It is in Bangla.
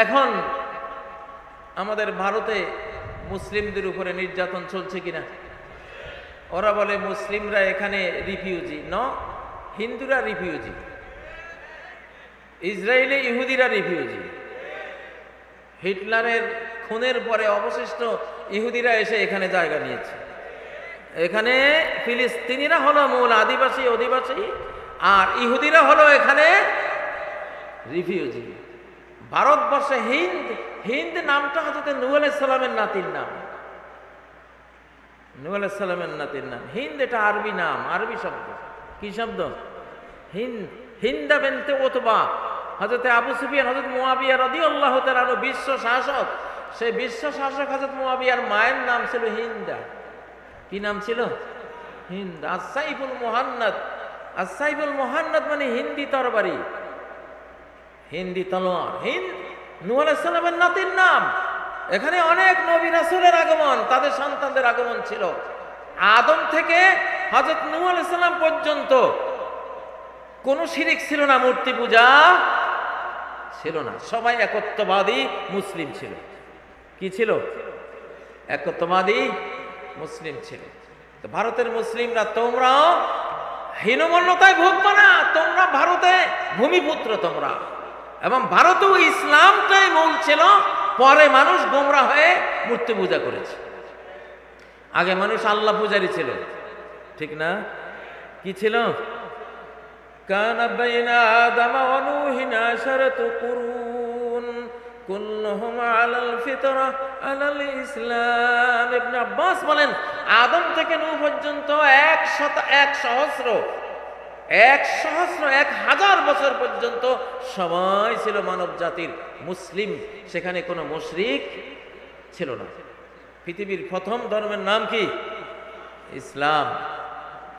এখন আমাদের ভারতে মুসলিমদের উপরে নির্যাতন চলছে কিনা? ওরা বলে মুসলিমরা এখানে রিফিউজি, হিন্দুরা রিফিউজি, ইসরায়েলে ইহুদিরা রিফিউজি। হিটলারের খুনের পরে অবশিষ্ট ইহুদিরা এসে এখানে জায়গা নিয়েছে। এখানে ফিলিস্তিনিরা হলো মূল আদিবাসী অধিবাসী, আর ইহুদিরা হলো এখানে রিফিউজি। ভারতবর্ষে হিন্দ নামটা হচ্ছে নূহ আলাইহিস সালামের নাতির নাম। নূহ আলাইহিস সালামের নাতির নাম হিন্দ, এটা আরবি নাম, আরবি শব্দ। কি শব্দ? হিন্দা বিনতে উতবা। হযরত আবু সুফিয়ান, হযরত মুয়াবিয়া রাদিয়াল্লাহু তাআলা বিশ্ব শাসক, সেই বিশ্ব শাসক হযরত মুয়াবিয়ার মায়ের নাম ছিল হিন্দা। কি নাম ছিল? হিন্দ। আস-সাইফুল মুহান্নাদ, আস-সাইফুল মুহান্নাদ মানে হিন্দি তরবারি, হিন্দি তলোয়ার। হিন্দ নূহ আলাইহিস সালামের নাতির নাম। এখানে অনেক নবী রাসূলের আগমন, তাদের সন্তানদের আগমন ছিল। আদম থেকে হযরত নূহ আলাইহিস সালাম পর্যন্ত কোন শিরিক ছিল না, মূর্তি পূজা ছিল না। সবাই একত্ববাদী মুসলিম ছিল। কি ছিল? একত্ববাদী মুসলিম ছিল। তো ভারতের মুসলিমরা তোমরাও হীনমন্যতায় ভুগবে না, তোমরা ভারতে ভূমিপুত্র তোমরা। এবং ভারতেও ইসলামটাই মূল ছিল, পরে মানুষ গোমরা হয়ে মূর্তি পূজা করেছে। আগে মানুষ আল্লাহ পূজারী ছিল, ঠিক না? কি ছিল? কানা বাইনা আদম ওয়া নূহিন আশারাতু কুরুন কুল্লুহুম আলাল ফিতরা আলাল ইসলাম। ইবনে আব্বাস বলেন, আদম থেকে নূহ পর্যন্ত 1000 বছর পর্যন্ত সবাই ছিল মানব জাতির মুসলিম, সেখানে কোনো মুশরিক ছিল না। পৃথিবীর প্রথম ধর্মের নাম কি? ইসলাম।